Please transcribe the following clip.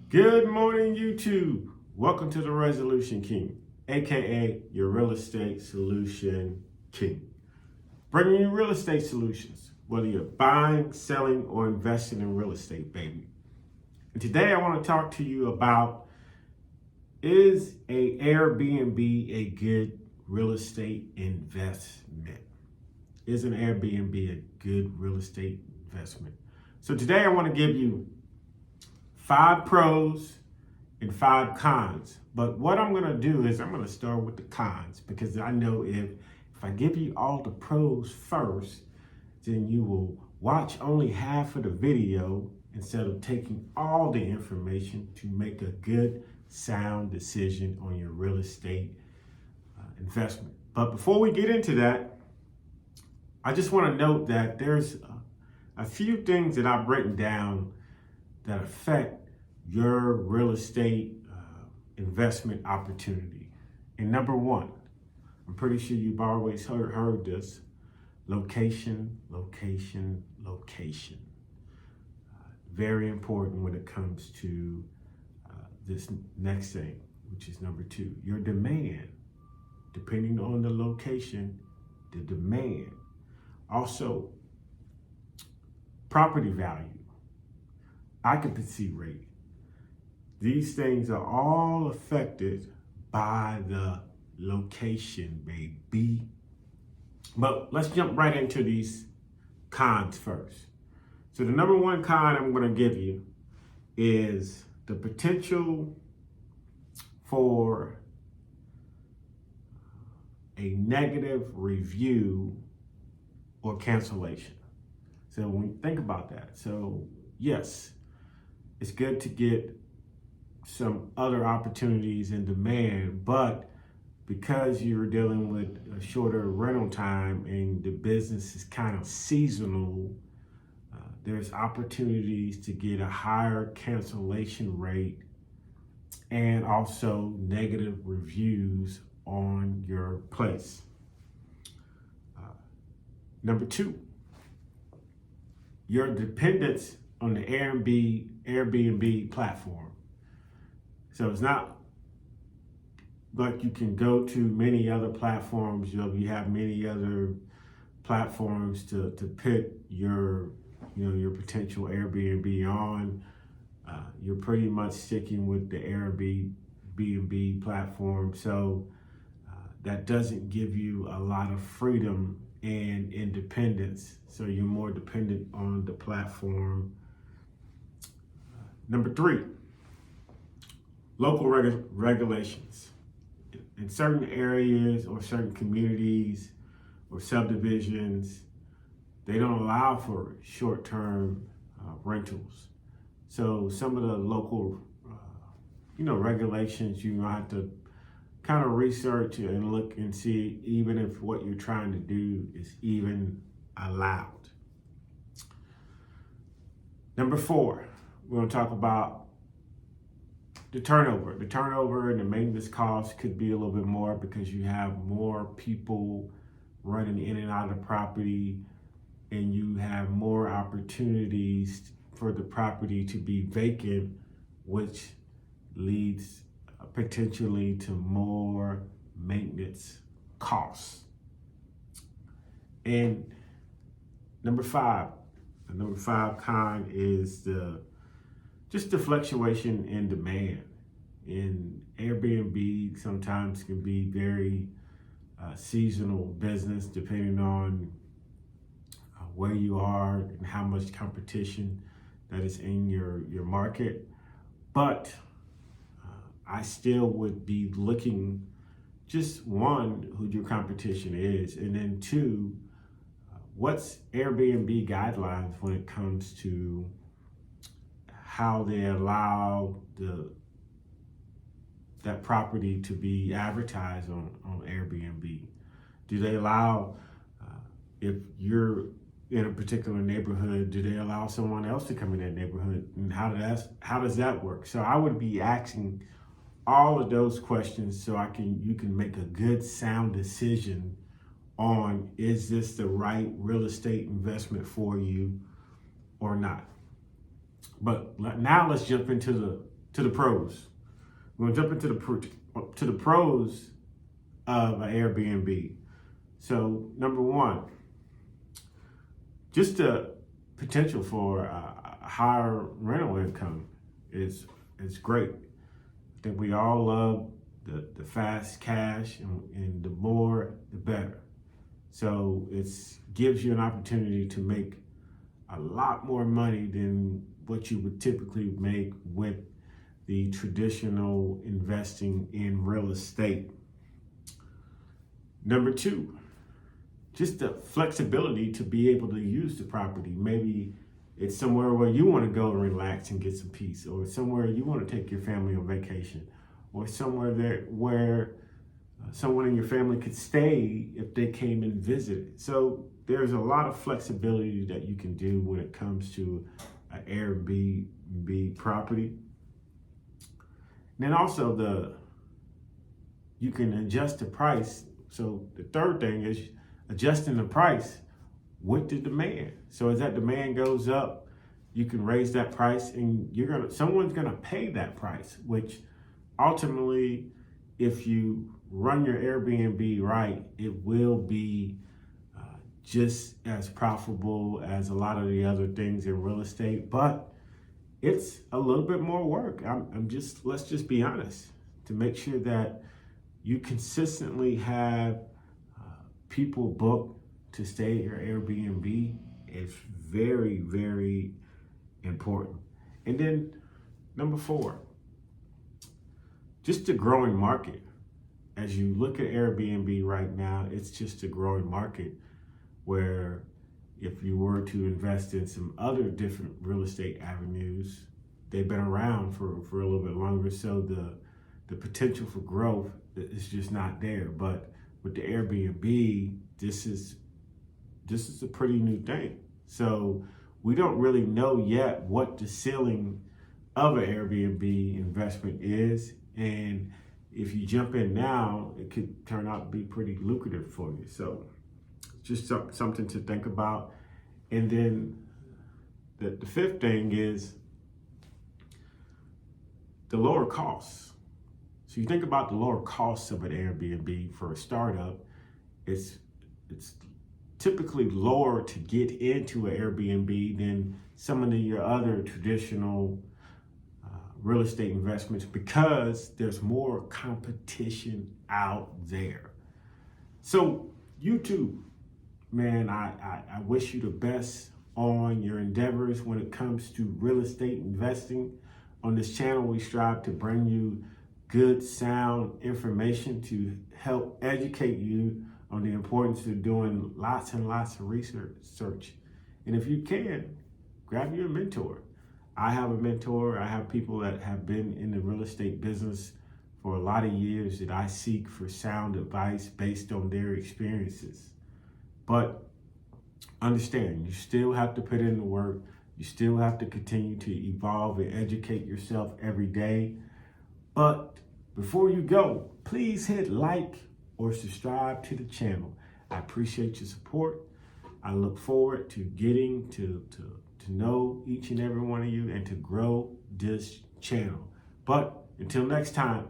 Good morning, YouTube. Welcome to the Resolution King, a.k.a. your real estate solution king. Bringing you real estate solutions, whether you're buying, selling, or investing in real estate, baby. And today I want to talk to you about, is a Air BNB a good real estate investment? Is an Air BNB a good real estate investment? So today I want to give you 5 pros and 5 cons. But what I'm going to do is I'm going to start with the cons, because I know if I give you all the pros first, then you will watch only half of the video instead of taking all the information to make a good, sound decision on your real estate investment. But before we get into that, I just want to note that there's a few things that I've written down that affect your real estate investment opportunity. And number one, I'm pretty sure you've always heard this: location, location, location. Very important when it comes to this next thing, which is number 2, your demand. Depending on the location, the demand. Also, property value, occupancy rate. These things are all affected by the location, baby. But let's jump right into these cons first. So the number 1 con I'm going to give you is the potential for a negative review or cancellation. So when you think about that, so yes, it's good to get some other opportunities in demand, but because you're dealing with a shorter rental time and the business is kind of seasonal, there's opportunities to get a higher cancellation rate and also negative reviews on your place. Number 2, your dependence on the Air BnB platform. So it's not like you can go to many other platforms. You have many other platforms to put your potential Airbnb on. You're pretty much sticking with the Air BNB platform. So that doesn't give you a lot of freedom and independence. So you're more dependent on the platform. Number 3, local regulations. In certain areas or certain communities or subdivisions, they don't allow for short-term rentals. So some of the local, regulations, you have to kind of research and look and see even if what you're trying to do is even allowed. Number 4, we're going to talk about the turnover. The turnover and the maintenance costs could be a little bit more because you have more people running in and out of the property, and you have more opportunities for the property to be vacant, which leads potentially to more maintenance costs. And number 5, the number 5 con is the fluctuation in demand. In Airbnb, sometimes can be very seasonal business, depending on where you are and how much competition that is in your market. But I still would be looking, just 1, who your competition is, and then 2, what's Airbnb guidelines when it comes to how they allow that property to be advertised on Airbnb. Do they allow, if you're in a particular neighborhood, do they allow someone else to come in that neighborhood? And how does that work? So I would be asking all of those questions so you can make a good, sound decision on, is this the right real estate investment for you or not? But now let's jump into to the pros. We're gonna jump into the pros of an Airbnb. So number one, just the potential for a higher rental income is great. I think we all love the fast cash, and the more the better. So it gives you an opportunity to make a lot more money than what you would typically make with the traditional investing in real estate. Number two, just the flexibility to be able to use the property. Maybe it's somewhere where you want to go and relax and get some peace, or somewhere you want to take your family on vacation, or somewhere there where someone in your family could stay if they came and visited. So there's a lot of flexibility that you can do when it comes to an Airbnb property. And then also you can adjust the price. So the third thing is adjusting the price with the demand. So as that demand goes up, you can raise that price, and someone's gonna pay that price, which ultimately, if you run your Airbnb right, it will be just as profitable as a lot of the other things in real estate, but it's a little bit more work. Let's just be honest, to make sure that you consistently have people book to stay at your Airbnb is very, very important. And then number four, just the growing market. As you look at Airbnb right now, it's just a growing market where if you were to invest in some other different real estate avenues, they've been around for a little bit longer. So the potential for growth is just not there. But with the Airbnb, this is a pretty new thing. So we don't really know yet what the ceiling of an Airbnb investment is. And if you jump in now, it could turn out to be pretty lucrative for you. So just something to think about. And then the fifth thing is the lower costs. So you think about the lower costs of an Airbnb for a startup, it's typically lower to get into an Airbnb than some of your other traditional real estate investments, because there's more competition out there. So YouTube, man, I wish you the best on your endeavors when it comes to real estate investing. On this channel, we strive to bring you good, sound information to help educate you on the importance of doing lots and lots of research. And if you can, grab you a mentor. I have a mentor. I have people that have been in the real estate business for a lot of years that I seek for sound advice based on their experiences. But understand, you still have to put in the work. You still have to continue to evolve and educate yourself every day. But before you go, please hit like or subscribe to the channel. I appreciate your support. I look forward to getting to know each and every one of you and to grow this channel. But until next time.